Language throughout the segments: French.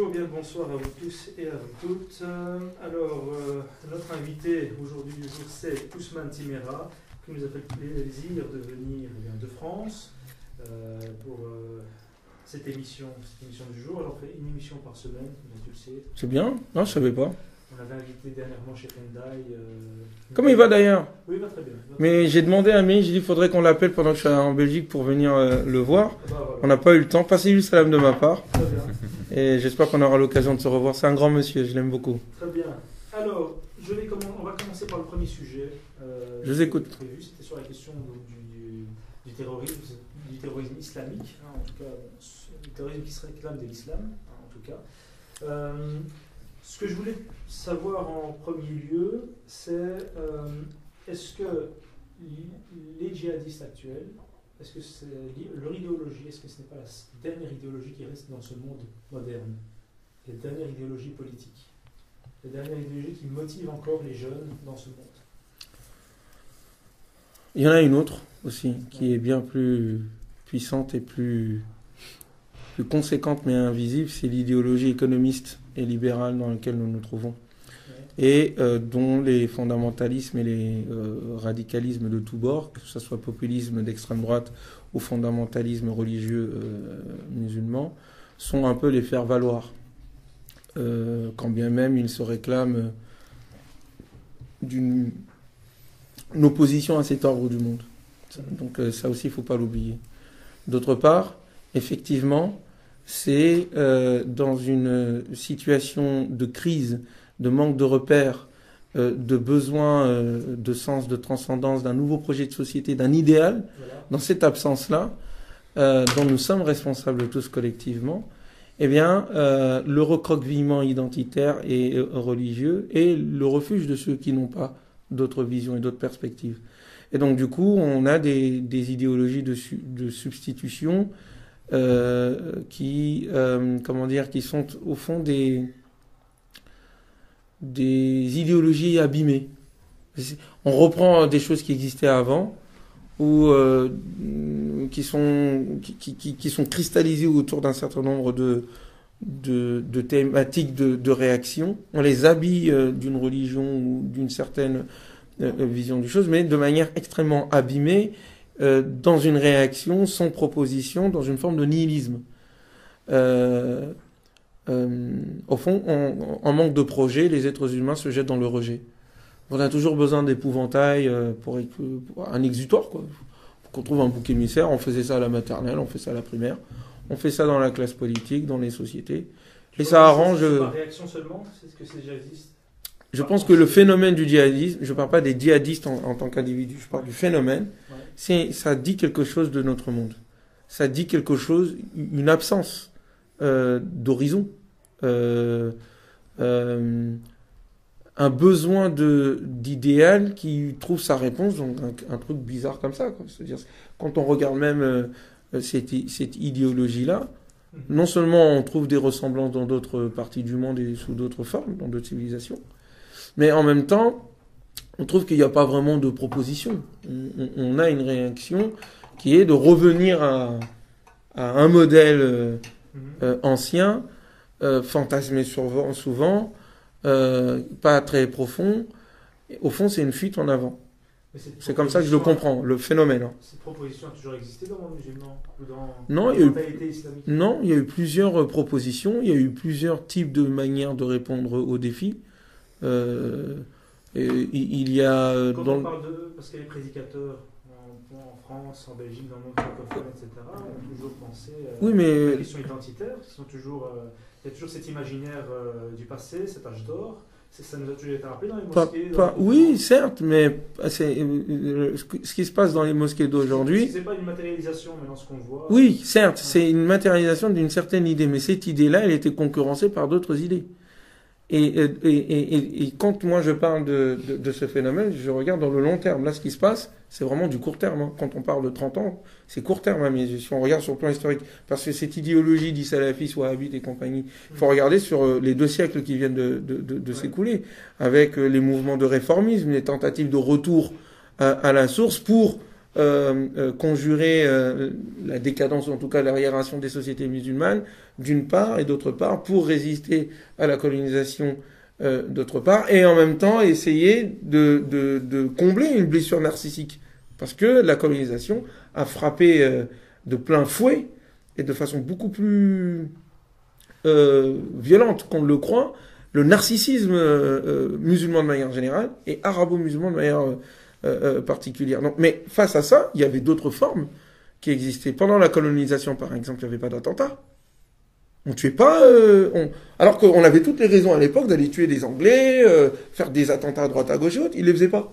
Bonjour, bien le bonsoir à vous tous et à vous toutes. Notre invité aujourd'hui du jour, c'est Ousmane Timéra, qui nous a fait le plaisir de venir de France pour cette émission du jour. Alors, on fait une émission par semaine, comme tu le sais. C'est bien? Non, je savais pas. On l'avait invité dernièrement chez Tendai. Comment il va d'ailleurs? Oui, il va très bien. Mais j'ai demandé à Mé, j'ai dit il faudrait qu'on l'appelle pendant que je suis en Belgique pour venir le voir. Voilà. On n'a pas eu le temps. Passez lui le salam de ma part. Très bien. Et j'espère qu'on aura l'occasion de se revoir. C'est un grand monsieur, je l'aime beaucoup. Très bien. Alors, on va commencer par le premier sujet. Je vous écoute. C'était sur la question du terrorisme islamique, en tout cas, le terrorisme qui se réclame de l'islam, en tout cas. Ce que je voulais savoir en premier lieu, c'est est-ce que les djihadistes actuels, est-ce que c'est leur idéologie, est-ce que ce n'est pas la dernière idéologie qui reste dans ce monde moderne, la dernière idéologie politique, la dernière idéologie qui motive encore les jeunes dans ce monde? Il y en a une autre aussi, qui est bien plus puissante et plus conséquente mais invisible, c'est l'idéologie économiste et libérale dans laquelle nous nous trouvons. Et dont les fondamentalismes et les radicalismes de tous bords, que ce soit populisme d'extrême droite ou fondamentalisme religieux musulman, sont un peu les faire-valoir. Quand bien même ils se réclament d'une opposition à cet ordre du monde. Donc ça aussi, il ne faut pas l'oublier. D'autre part, effectivement, c'est dans une situation de crise, de manque de repères, de besoin de sens, de transcendance, d'un nouveau projet de société, d'un idéal, dans cette absence-là, dont nous sommes responsables tous collectivement, eh bien, le recroquevillement identitaire et religieux est le refuge de ceux qui n'ont pas d'autres visions et d'autres perspectives. Et donc, du coup, on a des idéologies de substitution qui sont au fond des idéologies abîmées. On reprend des choses qui existaient avant ou qui sont cristallisées autour d'un certain nombre de thématiques de réaction. On les habille d'une religion ou d'une certaine vision du chose, mais de manière extrêmement abîmée, dans une réaction sans proposition, dans une forme de nihilisme. Au fond, en manque de projet, les êtres humains se jettent dans le rejet. On a toujours besoin d'épouvantail pour un exutoire, quoi. Qu'on trouve un bouc émissaire, on faisait ça à la maternelle, on fait ça à la primaire, on fait ça dans la classe politique, dans les sociétés. Et ça arrange... C'est par réaction seulement? C'est ce que c'est djihadiste? Je pense que le phénomène du djihadisme, je ne parle pas des djihadistes en tant qu'individu, je parle du phénomène, ça dit quelque chose de notre monde. Ça dit quelque chose, une absence d'horizon, un besoin d'idéal qui trouve sa réponse dans un truc bizarre comme ça, quoi. C'est-à-dire, quand on regarde même cette idéologie-là, non seulement on trouve des ressemblances dans d'autres parties du monde et sous d'autres formes, dans d'autres civilisations, mais en même temps, on trouve qu'il n'y a pas vraiment de proposition. On a une réaction qui est de revenir à un modèle ancien, fantasmé souvent, pas très profond. Au fond, c'est une fuite en avant. C'est comme ça que je le comprends, le phénomène. Cette proposition a toujours existé dans le monde musulman ou dans la mentalité islamique? Non, il y a eu plusieurs propositions, il y a eu plusieurs types de manières de répondre aux défis. Il y a... Quand on parle parce que les prédicateurs en France, en Belgique, dans le monde francophone, etc., ont toujours pensé à la question identitaire. Il y a toujours cet imaginaire du passé, cet âge d'or. Ça nous a toujours été rappelé dans les mosquées. Oui, certes, mais ce qui se passe dans les mosquées d'aujourd'hui... C'est pas une matérialisation maintenant ce qu'on voit. Oui, certes, c'est une matérialisation d'une certaine idée, mais cette idée-là, elle était concurrencée par d'autres idées. Et quand moi je parle de ce phénomène, je regarde dans le long terme. Là, ce qui se passe, c'est vraiment du court terme. Hein. Quand on parle de 30 ans, c'est court terme, hein, mais si on regarde sur le plan historique. Parce que cette idéologie d'Issalafis, Wahhabite et compagnie, il faut regarder sur les 2 siècles qui viennent de s'écouler, avec les mouvements de réformisme, les tentatives de retour à la source pour conjurer la décadence, ou en tout cas l'arriération des sociétés musulmanes, d'une part, et d'autre part, pour résister à la colonisation, d'autre part, et en même temps essayer de combler une blessure narcissique. Parce que la colonisation a frappé de plein fouet, et de façon beaucoup plus violente qu'on ne le croit, le narcissisme musulman de manière générale et arabo-musulman de manière particulière. Donc, mais face à ça, il y avait d'autres formes qui existaient. Pendant la colonisation, par exemple, il n'y avait pas d'attentats. On tuait pas... Alors qu'on avait toutes les raisons à l'époque d'aller tuer des Anglais, faire des attentats à droite à gauche et autres, ils ne les faisaient pas.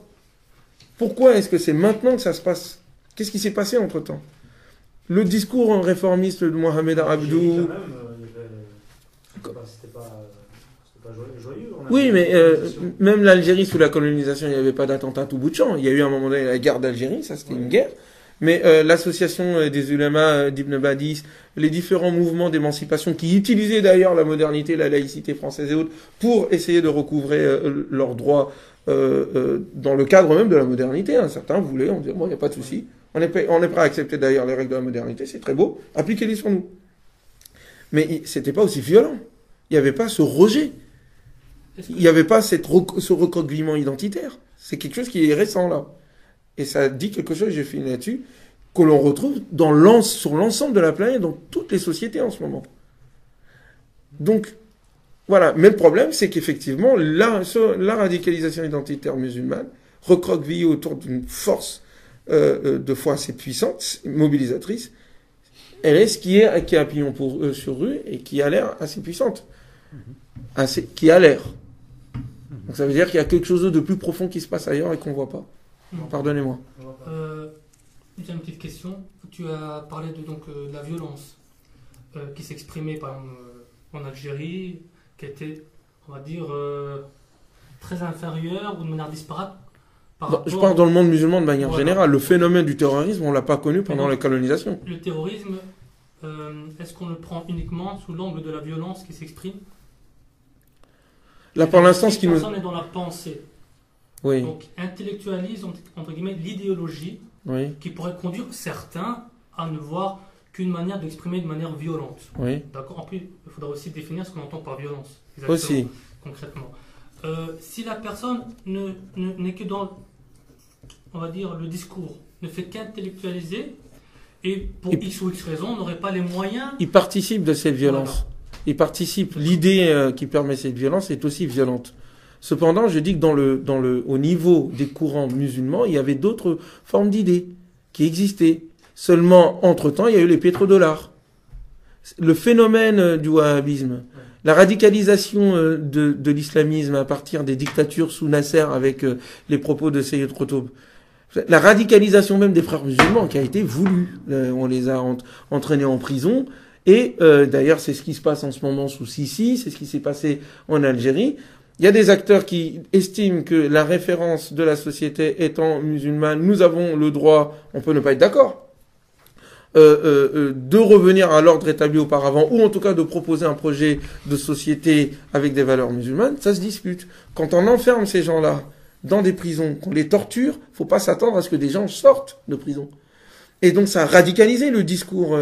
Pourquoi est-ce que c'est maintenant que ça se passe? Qu'est-ce qui s'est passé entre-temps? Le discours réformiste de Mohamed Abdou... C'était pas joyeux. Oui, mais même l'Algérie sous la colonisation, il n'y avait pas d'attentat à tout bout de champ. Il y a eu à un moment donné la guerre d'Algérie, ça c'était une guerre. Mais l'association des ulémas d'Ibn Badis, les différents mouvements d'émancipation qui utilisaient d'ailleurs la modernité, la laïcité française et autres pour essayer de recouvrer leurs droits dans le cadre même de la modernité. Hein. Certains voulaient, on disait, bon, il n'y a pas de souci. On est prêt à accepter d'ailleurs les règles de la modernité, c'est très beau, appliquez-les sur nous. Mais c'était pas aussi violent. Il n'y avait pas ce rejet. Il n'y avait pas ce recroquevillement identitaire. C'est quelque chose qui est récent là. Et ça dit quelque chose, j'ai fini là-dessus, que l'on retrouve sur l'ensemble de la planète, dans toutes les sociétés en ce moment. Donc, voilà. Mais le problème, c'est qu'effectivement, la radicalisation identitaire musulmane, recroquevillée autour d'une force de foi assez puissante, mobilisatrice, elle est ce qui a pignon sur rue et qui a l'air assez puissante. Qui a l'air. Donc ça veut dire qu'il y a quelque chose de plus profond qui se passe ailleurs et qu'on ne voit pas. Pardonnez-moi. J'ai une petite question. Tu as parlé de la violence qui s'exprimait par exemple en Algérie, qui était, on va dire, très inférieure ou de manière disparate. Je parle dans le monde musulman de manière générale. Le phénomène du terrorisme, on ne l'a pas connu pendant la colonisation. Le terrorisme, est-ce qu'on le prend uniquement sous l'angle de la violence qui s'exprime? Là, pour l'instant, ce qui nous... personne est dans la pensée. Oui. Donc, intellectualise, entre guillemets, l'idéologie qui pourrait conduire certains à ne voir qu'une manière d'exprimer de manière violente. Oui. D'accord. En plus, il faudra aussi définir ce qu'on entend par violence. Aussi. Concrètement. Si la personne n'est que dans, on va dire, le discours, ne fait qu'intellectualiser, et pour X ou X raison, n'aurait pas les moyens... Il participe de cette violence. Voilà. Il participe. L'idée qui permet cette violence est aussi violente. Cependant, je dis que au niveau des courants musulmans, il y avait d'autres formes d'idées qui existaient. Seulement, entre-temps, il y a eu les pétrodollars. Le phénomène du wahhabisme, la radicalisation de l'islamisme à partir des dictatures sous Nasser avec les propos de Sayyid Qutb, la radicalisation même des frères musulmans qui a été voulue. On les a entraînés en prison. Et d'ailleurs, c'est ce qui se passe en ce moment sous Sisi, c'est ce qui s'est passé en Algérie. Il y a des acteurs qui estiment que la référence de la société étant musulmane, nous avons le droit, on peut ne pas être d'accord, de revenir à l'ordre établi auparavant, ou en tout cas de proposer un projet de société avec des valeurs musulmanes, ça se dispute. Quand on enferme ces gens-là dans des prisons, qu'on les torture, faut pas s'attendre à ce que des gens sortent de prison. Et donc ça a radicalisé le discours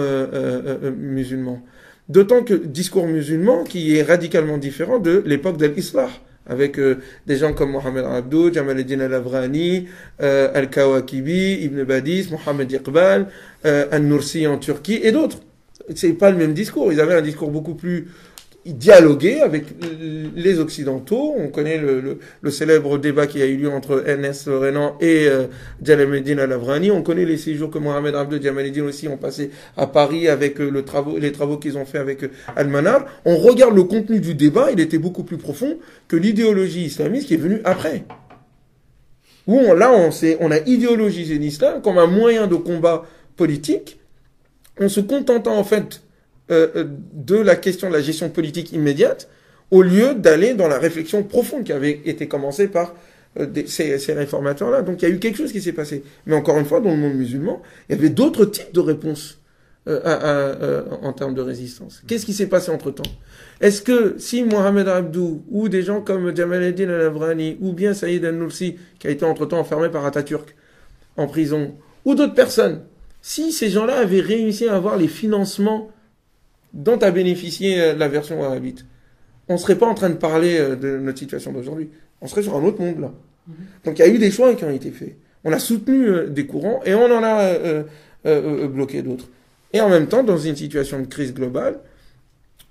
musulman. D'autant que discours musulman qui est radicalement différent de l'époque de l'Islah, avec des gens comme Mohamed Abdou, Jamal Eddin Al-Avrani, Al-Kawakibi, Ibn Badis, Mohamed Iqbal, An-Nursi en Turquie et d'autres. C'est pas le même discours. Ils avaient un discours beaucoup plus dialogué avec les Occidentaux. On connaît le célèbre débat qui a eu lieu entre Ernest Renan et Jalaluddin Al-Avrani. On connaît les séjours que Mohamed Abdou et Jamaluddin aussi ont passé à Paris avec les travaux qu'ils ont fait avec Al-Manar. On regarde le contenu du débat, il était beaucoup plus profond que l'idéologie islamiste qui est venue après. Où on a idéologisé l'islam comme un moyen de combat politique, en se contentant en fait de la question de la gestion politique immédiate, au lieu d'aller dans la réflexion profonde qui avait été commencée par ces réformateurs-là. Donc il y a eu quelque chose qui s'est passé. Mais encore une fois, dans le monde musulman, il y avait d'autres types de réponses en termes de résistance. Qu'est-ce qui s'est passé entre-temps? Est-ce que si Mohamed Abdou, ou des gens comme Jamal Eddin Al-Avrani, ou bien Saïd Al-Nursi, qui a été entre-temps enfermé par Atatürk en prison, ou d'autres personnes. Si ces gens-là avaient réussi à avoir les financements dont a bénéficié la version wahhabite, on ne serait pas en train de parler de notre situation d'aujourd'hui. On serait sur un autre monde, là. Donc il y a eu des choix qui ont été faits. On a soutenu des courants et on en a bloqué d'autres. Et en même temps, dans une situation de crise globale,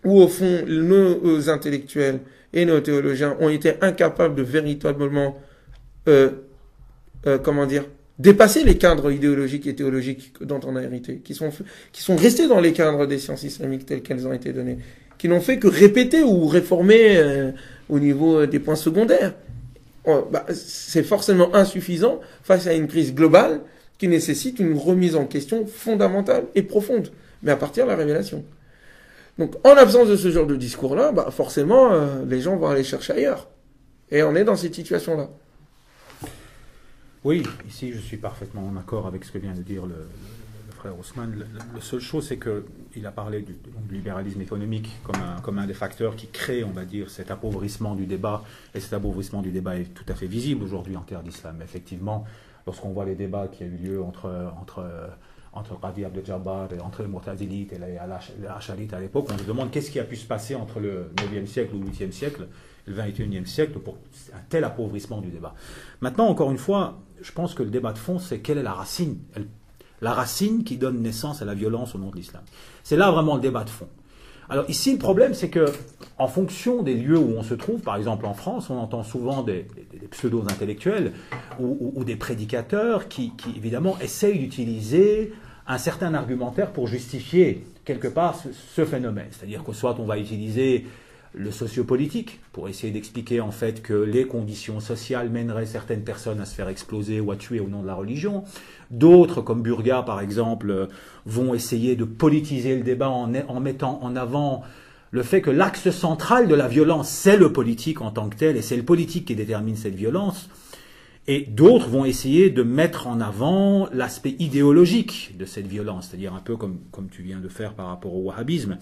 où au fond, nos intellectuels et nos théologiens ont été incapables de véritablement, dépasser les cadres idéologiques et théologiques dont on a hérité, qui sont restés dans les cadres des sciences islamiques telles qu'elles ont été données, qui n'ont fait que répéter ou réformer au niveau des points secondaires. C'est forcément insuffisant face à une crise globale qui nécessite une remise en question fondamentale et profonde, mais à partir de la révélation. Donc, en l'absence de ce genre de discours-là, forcément, les gens vont aller chercher ailleurs. Et on est dans cette situation-là. Oui, ici, je suis parfaitement en accord avec ce que vient de dire le frère Ousmane. La seule chose, c'est qu'il a parlé du libéralisme économique comme un des facteurs qui crée, on va dire, cet appauvrissement du débat. Et cet appauvrissement du débat est tout à fait visible aujourd'hui en terre d'islam. Effectivement, lorsqu'on voit les débats qui ont eu lieu entre Qadi Abdel Jabbar, et entre les Mu'tazilites et les Ash'arites à l'époque, on se demande qu'est-ce qui a pu se passer entre le 9e siècle ou le 8e siècle et le 21e siècle pour un tel appauvrissement du débat. Maintenant, encore une fois, je pense que le débat de fond, c'est quelle est la racine. La racine qui donne naissance à la violence au nom de l'islam. C'est là vraiment le débat de fond. Alors ici, le problème, c'est que en fonction des lieux où on se trouve, par exemple en France, on entend souvent des pseudo-intellectuels ou des prédicateurs qui, évidemment, essayent d'utiliser un certain argumentaire pour justifier, quelque part, ce phénomène. C'est-à-dire que soit on va utiliser le sociopolitique pour essayer d'expliquer en fait que les conditions sociales mèneraient certaines personnes à se faire exploser ou à tuer au nom de la religion. D'autres, comme Burga par exemple, vont essayer de politiser le débat en mettant en avant le fait que l'axe central de la violence, c'est le politique en tant que tel, et c'est le politique qui détermine cette violence. Et d'autres vont essayer de mettre en avant l'aspect idéologique de cette violence, c'est-à-dire un peu comme tu viens de faire par rapport au wahhabisme.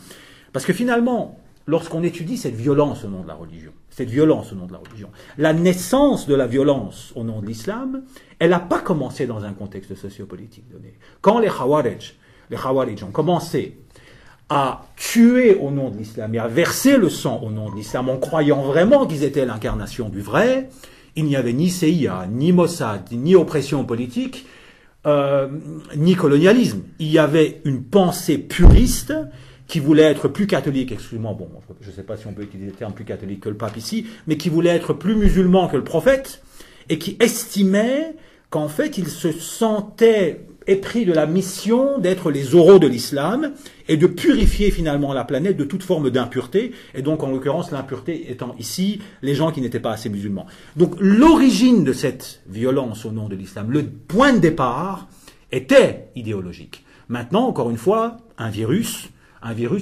Parce que finalement, lorsqu'on étudie cette violence au nom de la religion, la naissance de la violence au nom de l'islam, elle n'a pas commencé dans un contexte sociopolitique donné. Quand les Khawarij ont commencé à tuer au nom de l'islam et à verser le sang au nom de l'islam en croyant vraiment qu'ils étaient l'incarnation du vrai, il n'y avait ni CIA, ni Mossad, ni oppression politique, ni colonialisme. Il y avait une pensée puriste qui voulait être plus catholique, excusez-moi, bon, je ne sais pas si on peut utiliser le terme plus catholique que le pape ici, mais qui voulait être plus musulman que le prophète, et qui estimait qu'en fait, il se sentait épris de la mission d'être les oraux de l'islam, et de purifier finalement la planète de toute forme d'impureté, et donc en l'occurrence l'impureté étant ici les gens qui n'étaient pas assez musulmans. Donc l'origine de cette violence au nom de l'islam, le point de départ, était idéologique. Maintenant, encore une fois, un virus,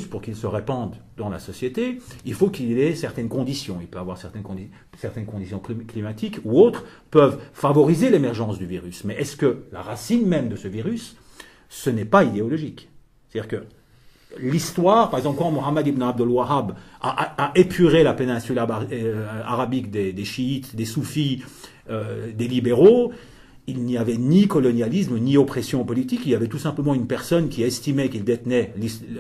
pour qu'il se répande dans la société, il faut qu'il ait certaines conditions. Il peut avoir certaines conditions climatiques ou autres peuvent favoriser l'émergence du virus. Mais est-ce que la racine même de ce virus, ce n'est pas idéologique? C'est-à-dire que l'histoire, par exemple, quand Mohammed ibn Abdul Wahhab a épuré la péninsule arabique des chiites, des soufis, des libéraux, il n'y avait ni colonialisme, ni oppression politique, il y avait tout simplement une personne qui estimait qu'il détenait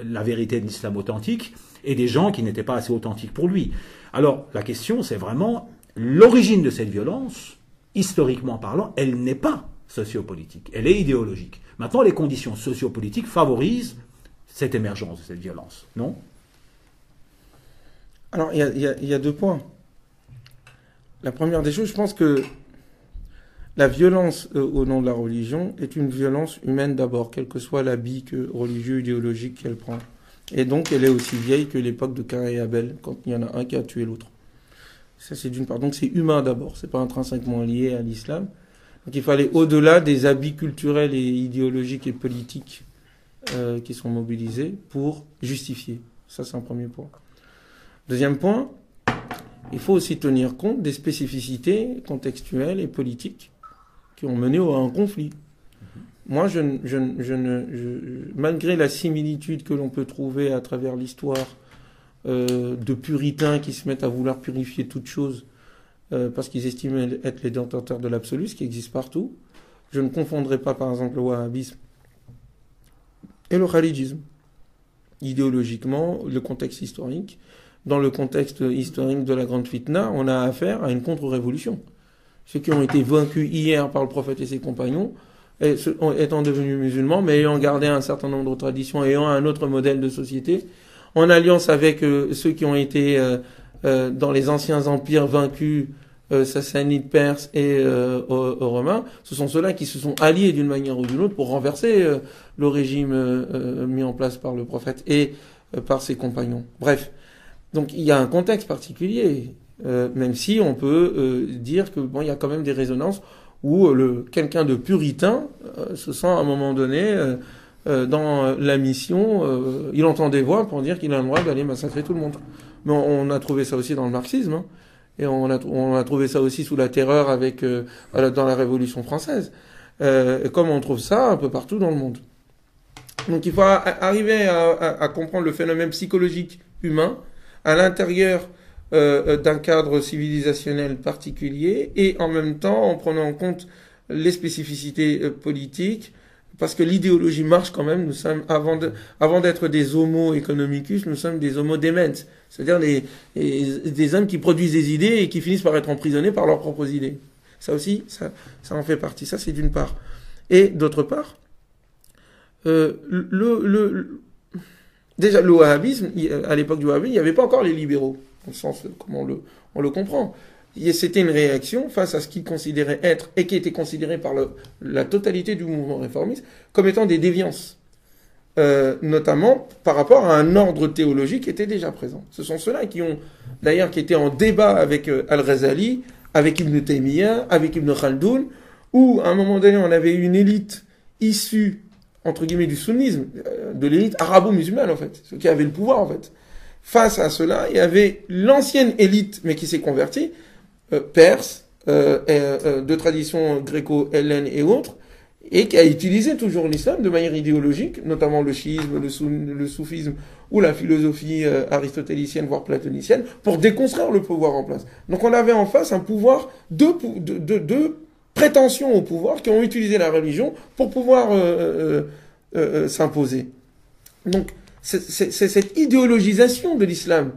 la vérité de l'islam authentique, et des gens qui n'étaient pas assez authentiques pour lui. Alors, la question, c'est vraiment l'origine de cette violence, historiquement parlant, elle n'est pas sociopolitique, elle est idéologique. Maintenant, les conditions sociopolitiques favorisent cette émergence de cette violence, non? Alors, il y a deux points. La première des choses, je pense que la violence au nom de la religion est une violence humaine d'abord, quel que soit l'habit religieux, idéologique qu'elle prend. Et donc, elle est aussi vieille que l'époque de Caïn et Abel, quand il y en a un qui a tué l'autre. Ça, c'est d'une part. Donc, c'est humain d'abord, c'est pas intrinsèquement lié à l'islam. Donc, il fallait au-delà des habits culturels et idéologiques et politiques qui sont mobilisés pour justifier. Ça, c'est un premier point. Deuxième point, il faut aussi tenir compte des spécificités contextuelles et politiques qui ont mené à un conflit. Moi, malgré la similitude que l'on peut trouver à travers l'histoire de puritains qui se mettent à vouloir purifier toute chose parce qu'ils estiment être les détenteurs de l'absolu, ce qui existe partout, je ne confondrai pas, par exemple, le wahhabisme et le kharijisme. Idéologiquement, le contexte historique, dans le contexte historique de la grande fitna, on a affaire à une contre-révolution. Ceux qui ont été vaincus hier par le prophète et ses compagnons, étant devenus musulmans, mais ayant gardé un certain nombre de traditions, ayant un autre modèle de société, en alliance avec ceux qui ont été dans les anciens empires vaincus, sassanides, perses et romains, ce sont ceux-là qui se sont alliés d'une manière ou d'une autre pour renverser le régime mis en place par le prophète et par ses compagnons. Bref, donc il y a un contexte particulier, même si on peut dire que bon, il y a quand même des résonances où quelqu'un de puritain se sent à un moment donné dans la mission, il entend des voix pour dire qu'il a le droit d'aller massacrer tout le monde. Mais on a trouvé ça aussi dans le marxisme, hein, et on a trouvé ça aussi sous la terreur avec dans la Révolution française, comme on trouve ça un peu partout dans le monde. Donc il faut arriver à comprendre le phénomène psychologique humain à l'intérieur d'un cadre civilisationnel particulier et en même temps en prenant en compte les spécificités politiques, parce que l'idéologie marche quand même. Nous sommes, avant d'être des homo economicus, nous sommes des homo demens, c'est-à-dire des hommes qui produisent des idées et qui finissent par être emprisonnés par leurs propres idées. Ça aussi, ça en fait partie. Ça, c'est d'une part. Et d'autre part, déjà, le wahhabisme, à l'époque du wahhabisme, il n'y avait pas encore les libéraux, au sens comment on le comprend. C'était une réaction face à ce qu'ils considéraient être, et qui était considéré par la totalité du mouvement réformiste, comme étant des déviances. Notamment par rapport à un ordre théologique qui était déjà présent. Ce sont ceux-là qui étaient en débat avec Al-Ghazali, avec Ibn Taymiyyah, avec Ibn Khaldoun, où à un moment donné on avait une élite issue, entre guillemets, du sunnisme, de l'élite arabo-musulmane en fait, ceux qui avaient le pouvoir en fait. Face à cela, il y avait l'ancienne élite, mais qui s'est convertie, perse, de tradition gréco-hellène et autres, et qui a utilisé toujours l'islam de manière idéologique, notamment le chiisme, le soufisme ou la philosophie aristotélicienne, voire platonicienne, pour déconstruire le pouvoir en place. Donc on avait en face un pouvoir de prétention au pouvoir qui ont utilisé la religion pour pouvoir s'imposer. Donc c'est cette idéologisation de l'islam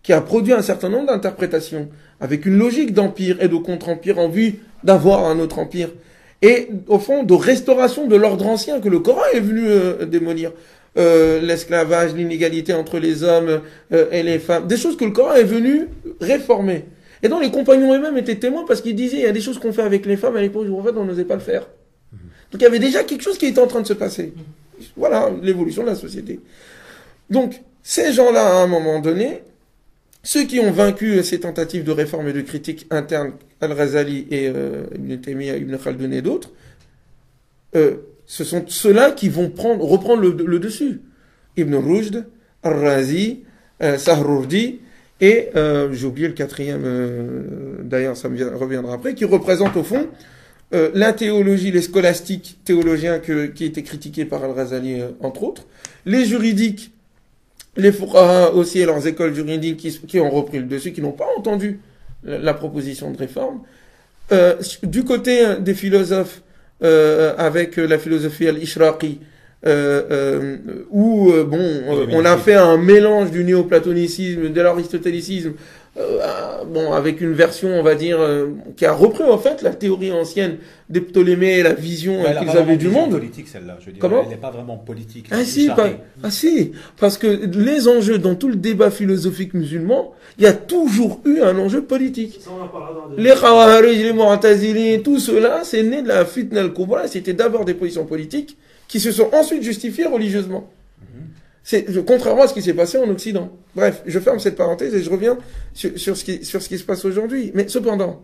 qui a produit un certain nombre d'interprétations, avec une logique d'empire et de contre-empire en vue d'avoir un autre empire, et au fond de restauration de l'ordre ancien que le Coran est venu démolir. L'esclavage, l'inégalité entre les hommes et les femmes, des choses que le Coran est venu réformer. Et donc les compagnons eux-mêmes étaient témoins parce qu'ils disaient il y a des choses qu'on fait avec les femmes à l'époque où en fait on n'osait pas le faire. Donc il y avait déjà quelque chose qui était en train de se passer. Voilà l'évolution de la société. Donc ces gens-là à un moment donné, ceux qui ont vaincu ces tentatives de réforme et de critique interne, Al-Ghazali et Ibn Taymiyyah, Ibn Khaldoun et d'autres, ce sont ceux-là qui vont reprendre le dessus. Ibn Rushd, Al-Razi, Sahrourdi, et j'ai oublié le quatrième, d'ailleurs ça me reviendra après, qui représente au fond la théologie, les scolastiques théologiens qui étaient critiqués par Al-Ghazali entre autres, les juridiques, les fuqaha aussi et leurs écoles juridiques qui ont repris le dessus, qui n'ont pas entendu la proposition de réforme. Du côté des philosophes, avec la philosophie al-Ishraqi, où on a fait un mélange du néoplatonicisme, de l'aristotélicisme, avec une version, on va dire, qui a repris en fait la théorie ancienne des Ptolémées et la vision qu'ils avaient du monde. Politique, celle-là, je veux dire. Comment ? Elle n'est pas vraiment politique. Si, parce que les enjeux dans tout le débat philosophique musulman, il y a toujours eu un enjeu politique. Les Khawarij, les Mu'tazili, tout cela, c'est né de la fitna al-kubra, c'était d'abord des positions politiques qui se sont ensuite justifiées religieusement. Contrairement à ce qui s'est passé en Occident. Bref, je ferme cette parenthèse et je reviens sur ce qui se passe aujourd'hui. Mais cependant,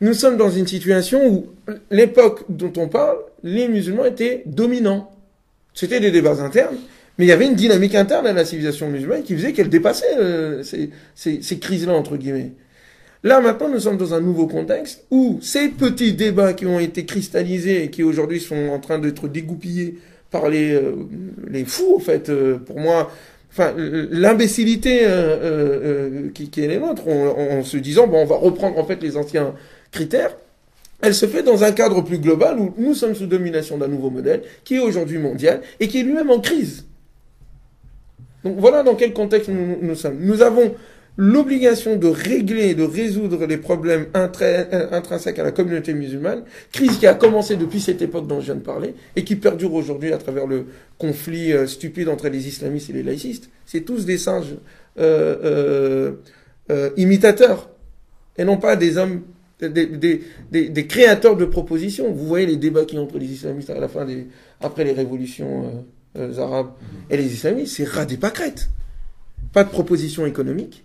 nous sommes dans une situation où l'époque dont on parle, les musulmans étaient dominants. C'était des débats internes, mais il y avait une dynamique interne à la civilisation musulmane qui faisait qu'elle dépassait ces crises-là, entre guillemets. Là, maintenant, nous sommes dans un nouveau contexte où ces petits débats qui ont été cristallisés et qui aujourd'hui sont en train d'être dégoupillés par les fous, en fait, pour moi, l'imbécilité qui est les nôtres, en se disant, on va reprendre en fait les anciens critères, elle se fait dans un cadre plus global où nous sommes sous domination d'un nouveau modèle qui est aujourd'hui mondial et qui est lui-même en crise. Donc voilà dans quel contexte nous sommes. Nous avons l'obligation de régler, de résoudre les problèmes intrinsèques à la communauté musulmane, crise qui a commencé depuis cette époque dont je viens de parler, et qui perdure aujourd'hui à travers le conflit stupide entre les islamistes et les laïcistes. C'est tous des singes imitateurs, et non pas des hommes, des créateurs de propositions. Vous voyez les débats qu'il y a entre les islamistes à la fin après les révolutions arabes et les islamistes, c'est ras des pâquerettes. Pas de propositions économiques,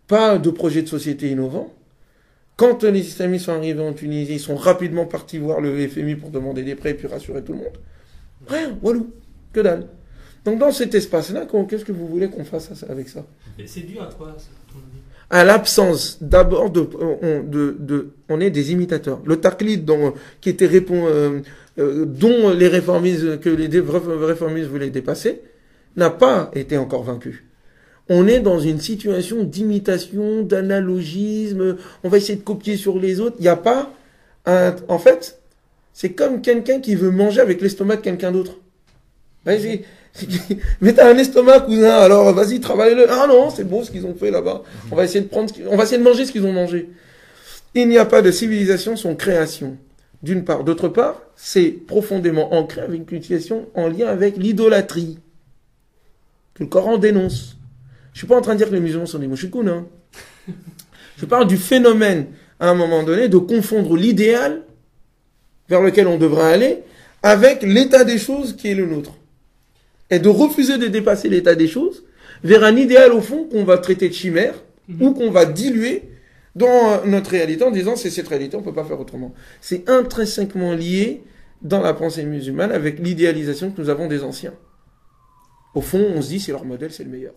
pas de projet de société innovant. Quand les islamistes sont arrivés en Tunisie, ils sont rapidement partis voir le FMI pour demander des prêts et puis rassurer tout le monde. Rien, walou, que dalle. Donc dans cet espace-là, qu'est-ce que vous voulez qu'on fasse avec ça? Et c'est dû à quoi, ça, à ton avis? À l'absence, d'abord, on est des imitateurs. Le taqlid dont les réformistes, que les réformistes voulaient dépasser, n'a pas été encore vaincu. On est dans une situation d'imitation, d'analogisme, on va essayer de copier sur les autres. Il n'y a pas en fait, c'est comme quelqu'un qui veut manger avec l'estomac de quelqu'un d'autre. Vas-y. Mais t'as un estomac, cousin, alors vas-y, travaille-le. Ah non, c'est beau ce qu'ils ont fait là-bas. On va essayer de manger ce qu'ils ont mangé. Il n'y a pas de civilisation sans création. D'une part. D'autre part, c'est profondément ancré avec une situation en lien avec l'idolâtrie. Que le Coran dénonce. Je suis pas en train de dire que les musulmans sont des mouchikounes, hein. Je parle du phénomène, à un moment donné, de confondre l'idéal vers lequel on devrait aller avec l'état des choses qui est le nôtre. Et de refuser de dépasser l'état des choses vers un idéal, au fond, qu'on va traiter de chimère, ou qu'on va diluer dans notre réalité en disant c'est cette réalité, on ne peut pas faire autrement. C'est intrinsèquement lié dans la pensée musulmane avec l'idéalisation que nous avons des anciens. Au fond, on se dit c'est leur modèle, c'est le meilleur.